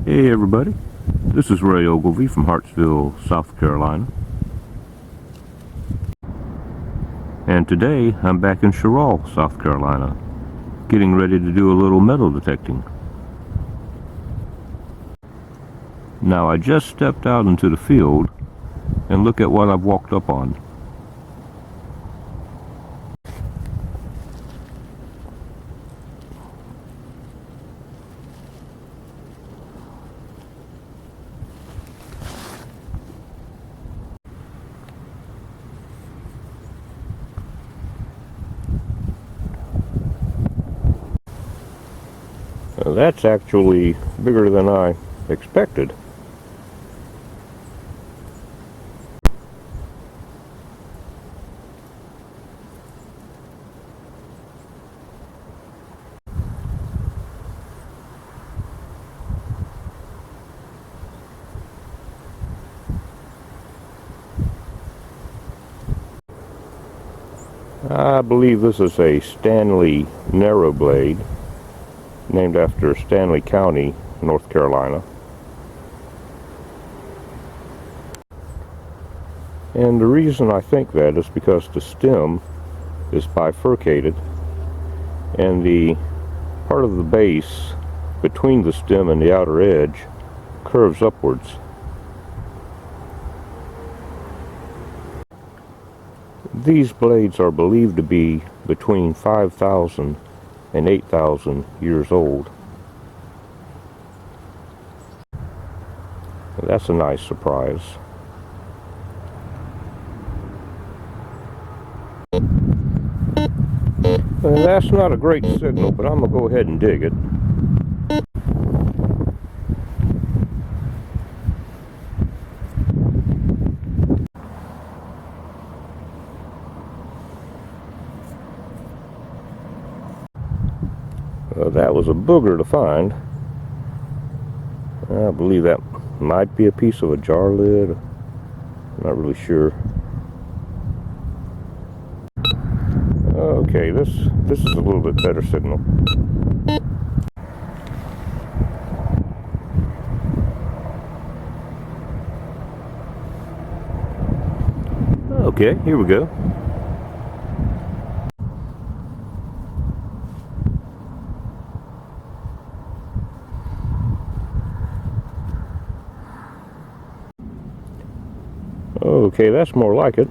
Hey everybody, this is Ray Ogilvy from Hartsville, South Carolina. And today I'm back in Cheraw, South Carolina, getting ready to do a little metal detecting. Now I just stepped out into the field and look at what I've walked up on. That's actually bigger than I expected. I believe this is a Stanley narrow blade, named after Stanley County, North Carolina. And the reason I think that is because the stem is bifurcated and the part of the base between the stem and the outer edge curves upwards. These blades are believed to be between 5,000 and 8,000 years old. That's a nice surprise. And that's not a great signal, but I'm going to go ahead and dig it. That was a booger to find. I believe that might be a piece of a jar lid. I'm not really sure. Okay, this is a little bit better signal. Okay, here we go. Okay, that's more like it.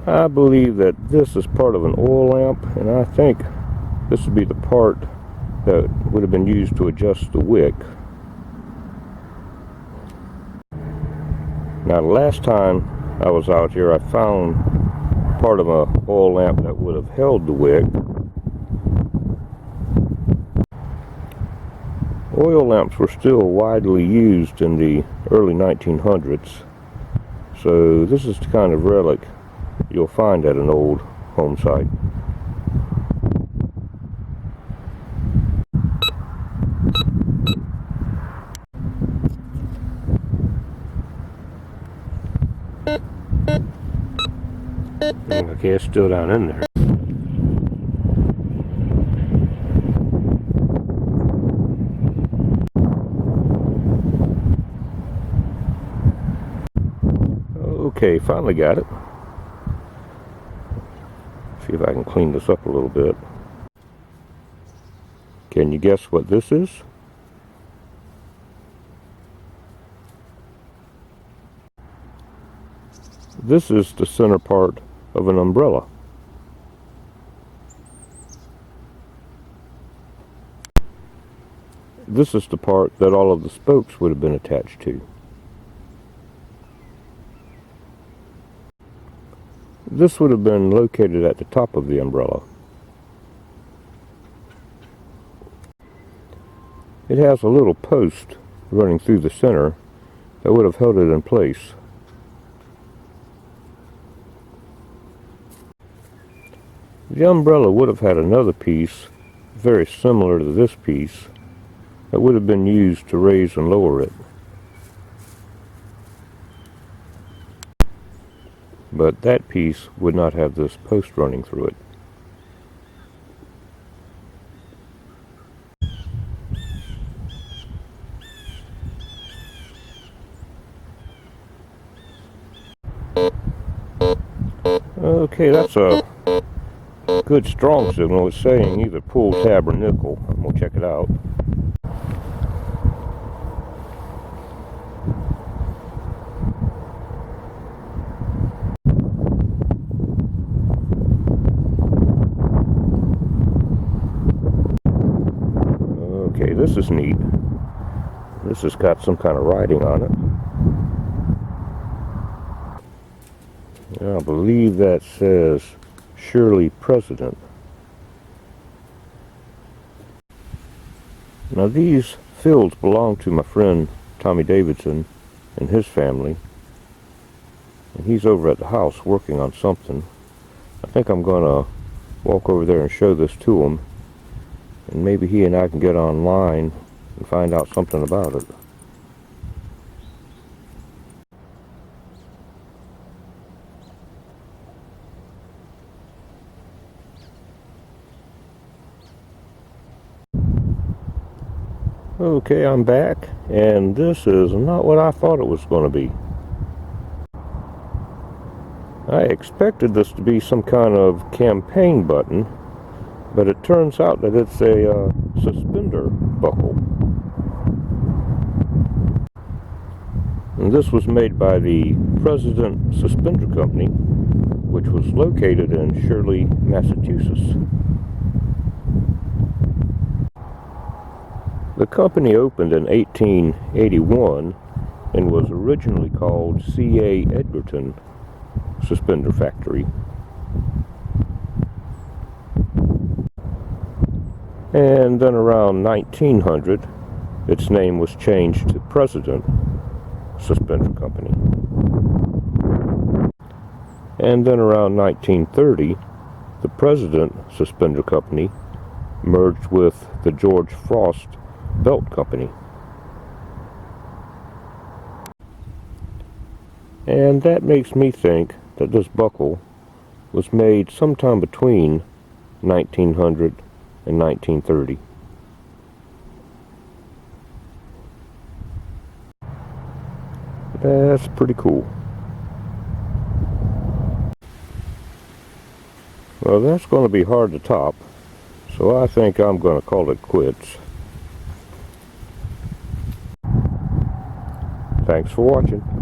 I believe that this is part of an oil lamp, and I think this would be the part that would have been used to adjust the wick. Now, the last time I was out here, I found part of an oil lamp that would have held the wick. Oil lamps were still widely used in the early 1900s. So this is the kind of relic you'll find at an old home site. Okay, it's still down in there. Okay, finally got it. See if I can clean this up a little bit. Can you guess what this is? This is the center part of an umbrella. This is the part that all of the spokes would have been attached to. This would have been located at the top of the umbrella. It has a little post running through the center that would have held it in place. The umbrella would have had another piece very similar to this piece that would have been used to raise and lower it. But that piece would not have this post running through it. Okay, that's a good strong signal. It's saying either pull, tab, or nickel. I'm going to check it out. Okay, this is neat. This has got some kind of writing on it. I believe that says Shirley President. Now these fields belong to my friend Tommy Davidson and his family. And he's over at the house working on something. I think I'm going to walk over there and show this to him. And maybe he and I can get online and find out something about it. Okay, I'm back, and this is not what I thought it was going to be. I expected this to be some kind of campaign button, but it turns out that it's a suspender buckle. And this was made by the President Suspender Company, which was located in Shirley, Massachusetts. The company opened in 1881 and was originally called C.A. Edgerton Suspender Factory. And then around 1900, its name was changed to President Suspender Company. And then around 1930, the President Suspender Company merged with the George Frost Belt Company. And that makes me think that this buckle was made sometime between 1900 and 1930. That's pretty cool. Well, that's going to be hard to top, so I think I'm going to call it quits. Thanks for watching.